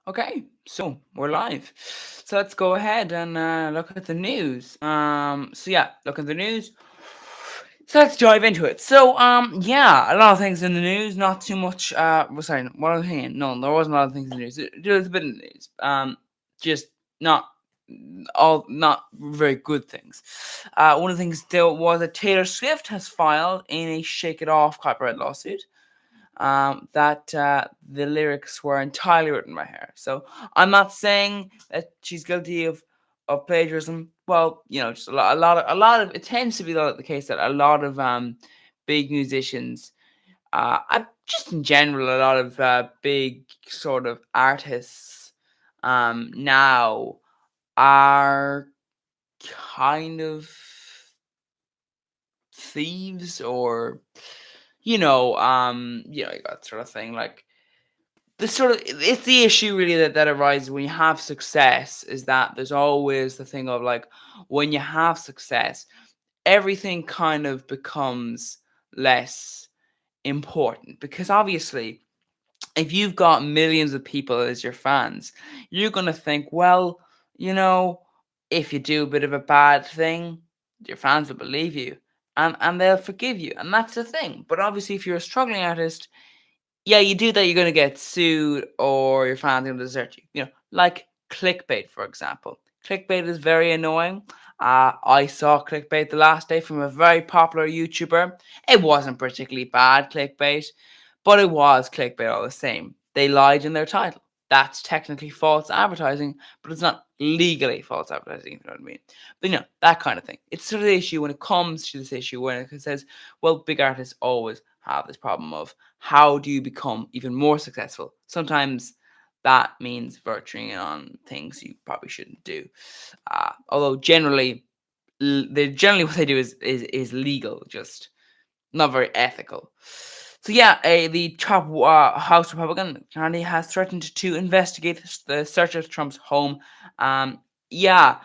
Okay, so we're live. So let's go ahead and look at the news. Look at the news. So let's dive into it. Yeah, a lot of things in the news. Not too much. Sorry, what was I thinking? No, there wasn't a lot of things in the news. There was a bit in the news. Just not not very good things. One of the things there was that Taylor Swift has filed in a Shake It Off copyright lawsuit that the lyrics were entirely written by her. So I'm not saying that she's guilty of plagiarism. Well, just a lot of it tends to be the case that a lot of big musicians, just in general, a lot of big sort of artists now are kind of thieves, or you got sort of thing like it's the issue really that arises when you have success, is that there's always the thing of like, when you have success, everything kind of becomes less important, because obviously if you've got millions of people as your fans, you're going to think, well, you know if you do a bit of a bad thing, your fans will believe you, and they'll forgive you, and that's the thing. But obviously if you're a struggling artist, yeah, you do that, you're gonna get sued, or your fans are gonna desert you. Like clickbait, for example. Clickbait is very annoying. I saw clickbait the last day from a very popular YouTuber. It wasn't particularly bad clickbait, but it was clickbait all the same. They lied in their title. That's technically false advertising, but it's not legally false advertising, if you know what I mean. But that kind of thing. It's sort of the issue when it comes to this issue, when it says, well, big artists always have this problem of, how do you become even more successful? Sometimes that means virtuing on things you probably shouldn't do. Although generally what they do is legal, just not very ethical. So yeah, the top House Republican candidate has threatened to investigate the search of Trump's home. Yeah,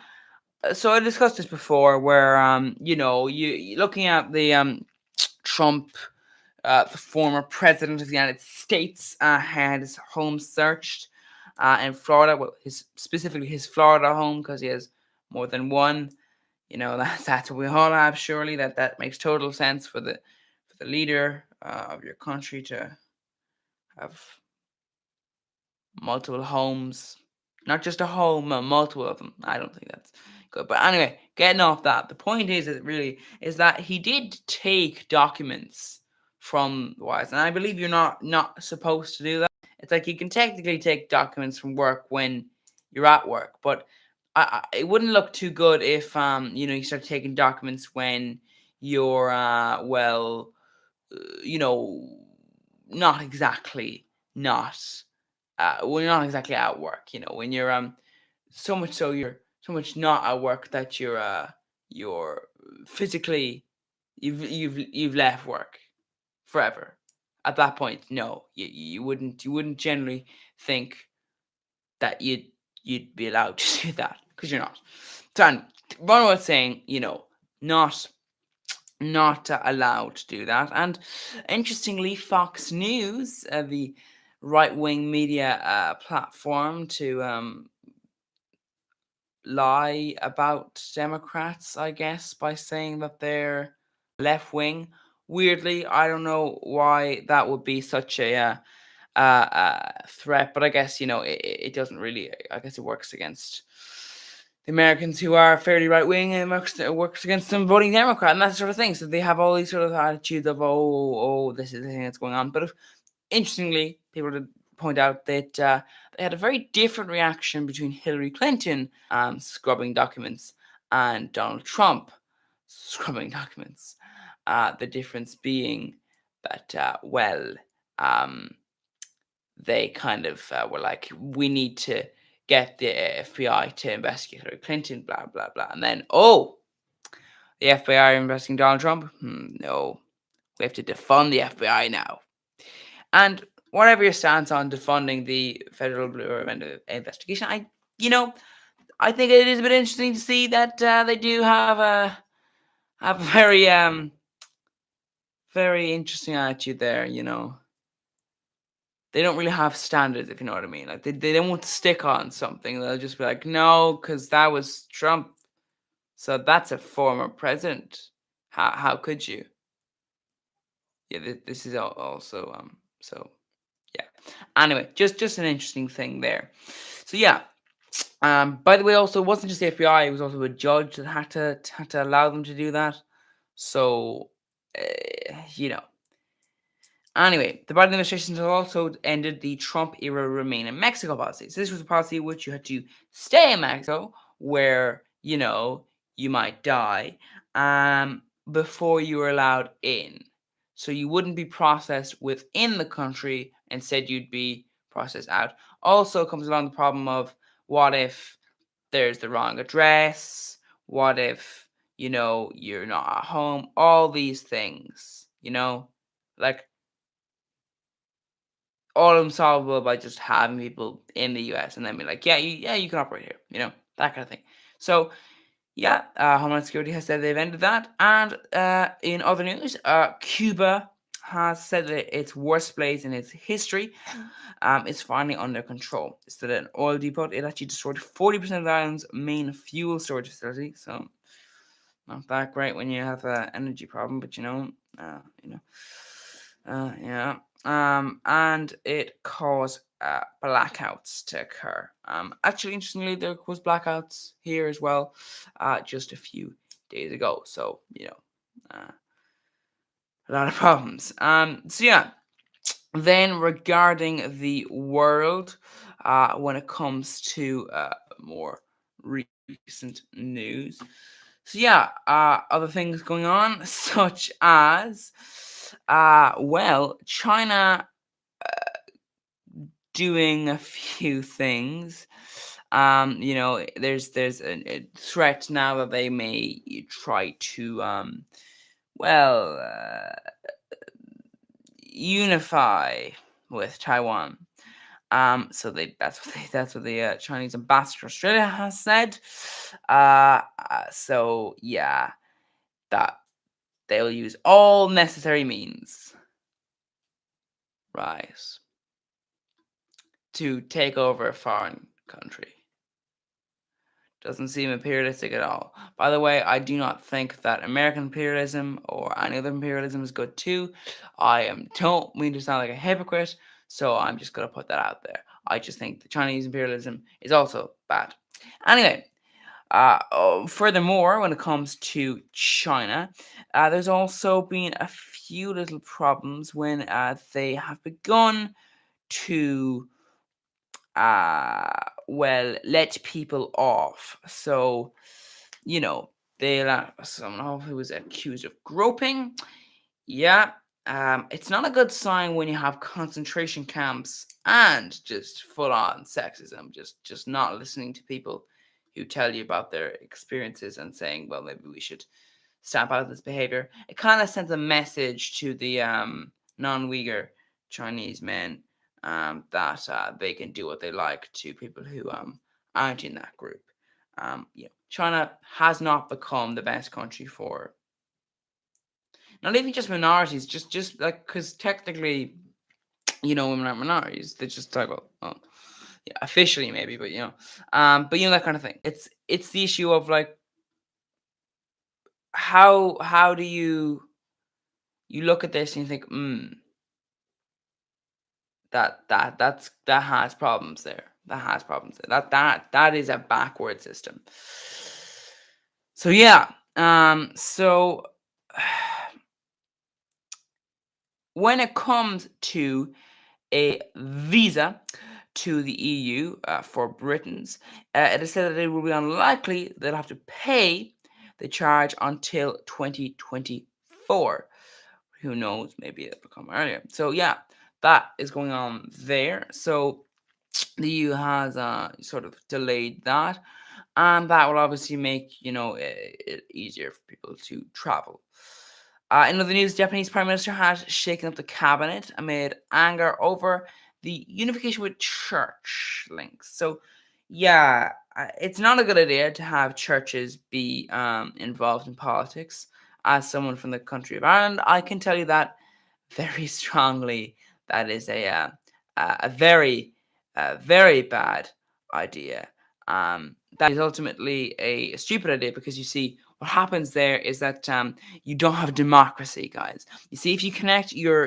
so I discussed this before, where looking at the Trump, the former president of the United States, had his home searched in Florida. Well, specifically his Florida home, because he has more than one. That's what we all have. Surely that makes total sense for the leader of your country to have multiple homes, not just a home, multiple of them. I don't think that's good. But anyway, getting off that, the point is that he did take documents from the Wise, and I believe you're not supposed to do that. It's like you can technically take documents from work when you're at work, but it wouldn't look too good if you start taking documents when you're you know not exactly not when you're not exactly at work. When you're you're so much not at work that you're physically, you've left work forever. At that point, no, you wouldn't generally think that you'd be allowed to do that, because you're not. So one was saying, not allowed to do that. And interestingly, Fox News, the right wing media platform to lie about Democrats, I guess, by saying that they're left wing. Weirdly, I don't know why that would be such a threat, but I guess it doesn't really. I guess it works against the Americans who are fairly right wing, and works against them voting Democrat and that sort of thing. So they have all these sort of attitudes of, this is the thing that's going on. But interestingly, people did point out that they had a very different reaction between Hillary Clinton scrubbing documents and Donald Trump scrubbing documents. The difference being that, um, they kind of were like, we need to get the FBI to investigate Hillary Clinton, blah, blah, blah. And then, the FBI are investigating Donald Trump? No, we have to defund the FBI now. And whatever your stance on defunding the Federal Bureau of Investigation, I think it is a bit interesting to see that they do have a very interesting attitude there. they don't really have standards, if you know what I mean. Like they don't want to stick on something. They'll just be like, no, because that was Trump. So that's a former president. How could you? Yeah, this is also so yeah. Anyway, just an interesting thing there. So yeah. By the way, also it wasn't just the FBI; it was also a judge that had to allow them to do that. So, you know. Anyway, the Biden administration has also ended the Trump era remain in Mexico policy. So this was a policy in which you had to stay in Mexico, where you might die, before you were allowed in. So you wouldn't be processed within the country; instead, you'd be processed out. Also, comes along the problem of what if there's the wrong address? What if you're not at home? All these things, like all of them solvable by just having people in the US and then be like, yeah, you can operate here, that kind of thing. So yeah, Homeland Security has said they've ended that. And in other news, Cuba has said that its worst blaze in its history is finally under control. It's at an oil depot. It actually destroyed 40% of the island's main fuel storage facility. So not that great when you have an energy problem, but yeah. And it caused blackouts to occur. Actually, interestingly, there was blackouts here as well, just a few days ago. So a lot of problems. So yeah. Then regarding the world, when it comes to more recent news. So yeah, other things going on, such as, well, China doing a few things. There's a threat now that they may try to, well, unify with Taiwan. That's what the Chinese ambassador to Australia has said. So yeah, that they'll use all necessary means, right, to take over a foreign country. Doesn't seem imperialistic at all. By the way, I do not think that American imperialism or any other imperialism is good too. Don't mean to sound like a hypocrite, so I'm just gonna put that out there. I just think the Chinese imperialism is also bad. Anyway, furthermore, when it comes to China, there's also been a few little problems when they have begun to well, let people off. So, you know, they let someone who was accused of groping. Yeah. It's not a good sign when you have concentration camps and just full on sexism, just not listening to people who tell you about their experiences and saying, well, maybe we should stamp out this behavior. It kind of sends a message to the non-Uyghur Chinese men, that they can do what they like to people who aren't in that group. China has not become the best country for not even just minorities, just like, because technically, women aren't minorities. They just talk about, well, yeah, officially maybe, but that kind of thing. It's the issue of like, how do you look at this and you think, that has problems there. That has problems there. That is a backward system. So yeah. So when it comes to a visa to the EU for Britons, it is said that it will be unlikely they'll have to pay the charge until 2024. Who knows? Maybe it'll come earlier. So yeah, that is going on there. So the EU has sort of delayed that, and that will obviously make it easier for people to travel. In other news, Japanese Prime Minister has shaken up the cabinet amid anger over the unification with church links. So, yeah, it's not a good idea to have churches be involved in politics. As someone from the country of Ireland, I can tell you that very strongly. That is a very bad idea. That is ultimately a stupid idea because you see what happens there is that you don't have democracy, guys. You see, if you connect your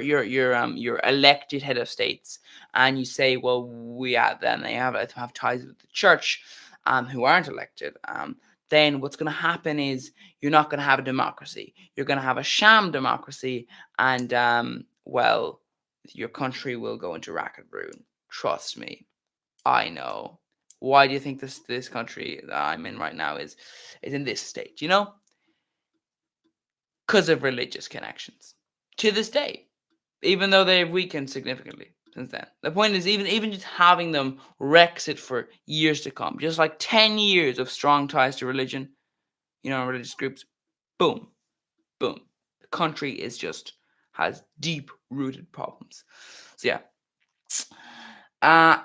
elected head of states and you say, well, then they have ties with the church, who aren't elected. Then what's going to happen is you're not going to have a democracy. You're going to have a sham democracy, and well, your country will go into racket ruin. Trust me, I know. Why do you think this country that I'm in right now is in this state? You know, because of religious connections. To this day, even though they've weakened significantly since then. The point is, even just having them wrecks it for years to come. Just like 10 years of strong ties to religion, religious groups, boom, boom. The country is just has deep rooted problems. So yeah.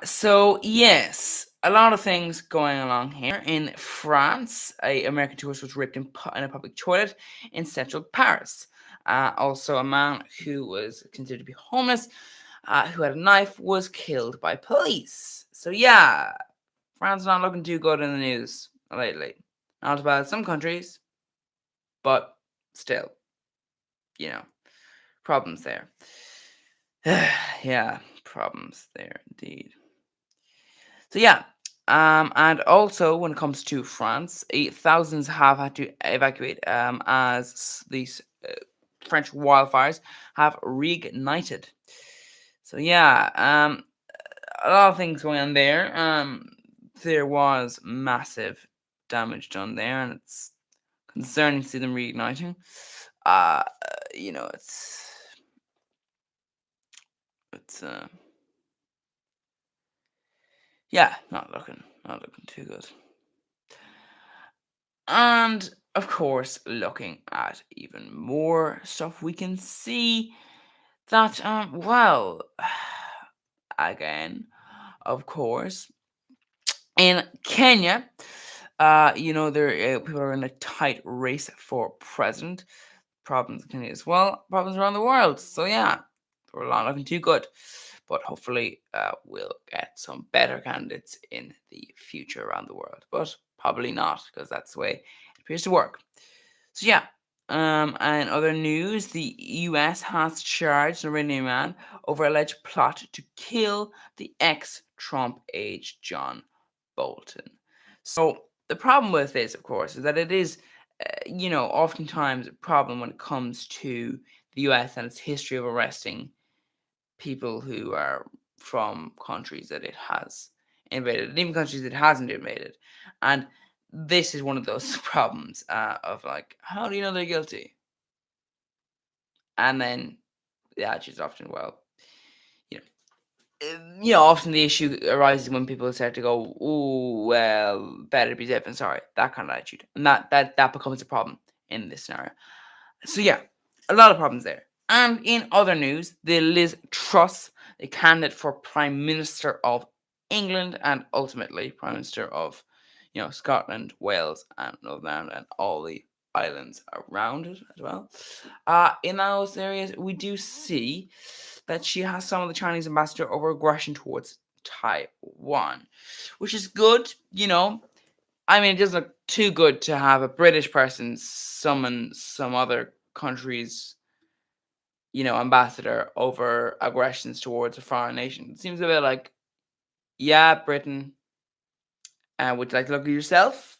So yes, a lot of things going along here. In France, a American tourist was raped in a public toilet in central Paris. Also, a man who was considered to be homeless, who had a knife, was killed by police. So yeah, France not looking too good in the news lately. Not as bad as some countries, but still, problems there. Yeah, problems there indeed. So yeah, and also when it comes to France, thousands have had to evacuate as these French wildfires have reignited. So yeah, a lot of things going on there. There was massive damage done there, and it's concerning to see them reigniting. Uh, it's yeah, not looking too good. And of course, looking at even more stuff, we can see that, well, again, of course, in Kenya, there people are in a tight race for president. Problems in Kenya as well. Problems around the world. So yeah, we're not looking too good. But hopefully, we'll get some better candidates in the future around the world. But probably not, because that's the way it appears to work. So yeah. And other news, the U.S. has charged an Iranian man over alleged plot to kill the ex-Trump aide John Bolton. So the problem with this, of course, is that it is, oftentimes a problem when it comes to the U.S. and its history of arresting people who are from countries that it has invaded, and even countries it hasn't invaded. And this is one of those problems of like, how do you know they're guilty? And then the attitude is often, well, you often the issue arises when people start to go, "Oh, well, better be safe than sorry," that kind of attitude, and that becomes a problem in this scenario. So yeah, a lot of problems there. And in other news, the Liz Truss, the candidate for Prime Minister of England and ultimately Prime Minister of, Scotland, Wales, and Northern Ireland, and all the islands around it as well. In those areas, we do see that she has some of the Chinese ambassador over aggression towards Taiwan, which is good. I mean, it doesn't look too good to have a British person summon some other country's, ambassador over aggressions towards a foreign nation. It seems a bit like, yeah, Britain, would you like to look at yourself?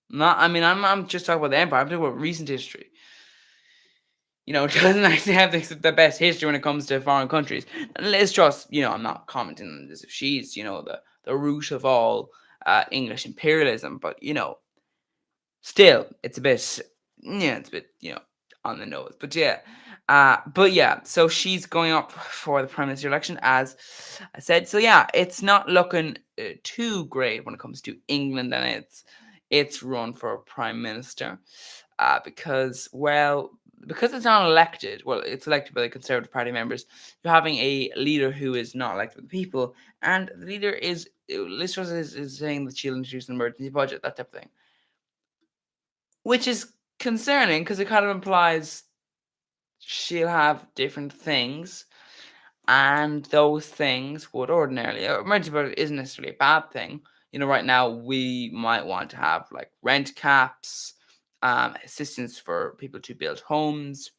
Not, I mean, I'm just talking about the empire. I'm talking about recent history. It doesn't actually have the best history when it comes to foreign countries. And Liz Truss, I'm not commenting on this if she's, the root of all English imperialism, but still, it's a bit, on the nose. But yeah, so she's going up for the prime minister election, as I said. So yeah, it's not looking too great when it comes to England and its run for prime minister, because it's not elected. Well, it's elected by the Conservative Party members. You're having a leader who is not elected by the people, and the leader Liz Truss is saying that she'll introduce an emergency budget, that type of thing. Which is concerning because it kind of implies she'll have different things. And those things would ordinarily, emergency budget isn't necessarily a bad thing. Right now we might want to have like rent caps, assistance for people to build homes,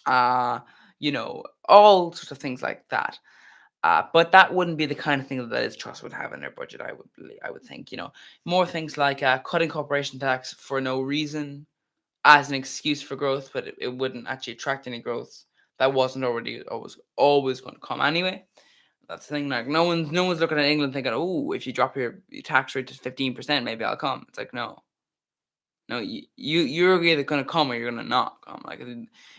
uh, all sorts of things like that. But that wouldn't be the kind of thing that Liz Truss would have in her budget. I would think. More things like cutting corporation tax for no reason as an excuse for growth, but it wouldn't actually attract any growth that wasn't already always going to come anyway. That's the thing. Like no one's looking at England thinking, oh, if you drop your tax rate to 15%, maybe I'll come. It's like no, no, you're either going to come or you're going to not come. Like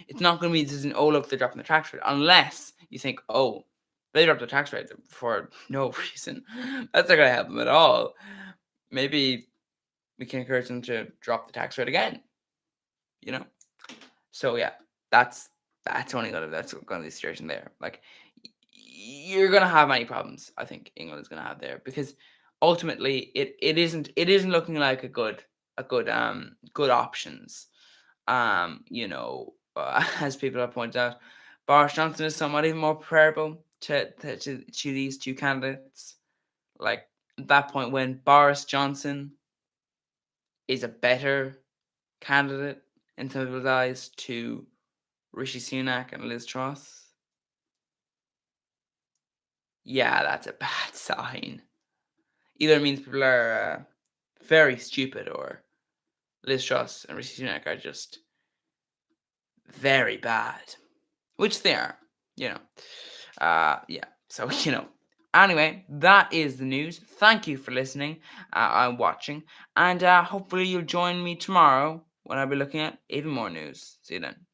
it's not going to be this isn't, oh look, they're dropping the tax rate, unless you think, oh, they dropped the tax rate for no reason. That's not going to help them at all. Maybe we can encourage them to drop the tax rate again. So yeah, that's gonna be the situation there. Like you're gonna have many problems. I think England is gonna have there because ultimately it isn't looking like a good options. As people have pointed out, Boris Johnson is somewhat even more preferable to these two candidates. Like at that point, when Boris Johnson is a better candidate in some people's eyes to Rishi Sunak and Liz Truss, yeah, that's a bad sign. Either it means people are very stupid, or Liz Truss and Rishi Sunak are just very bad, which they are. You know, yeah. So Anyway, that is the news. Thank you for listening and watching, and hopefully you'll join me tomorrow when I'll be looking at even more news. See you then.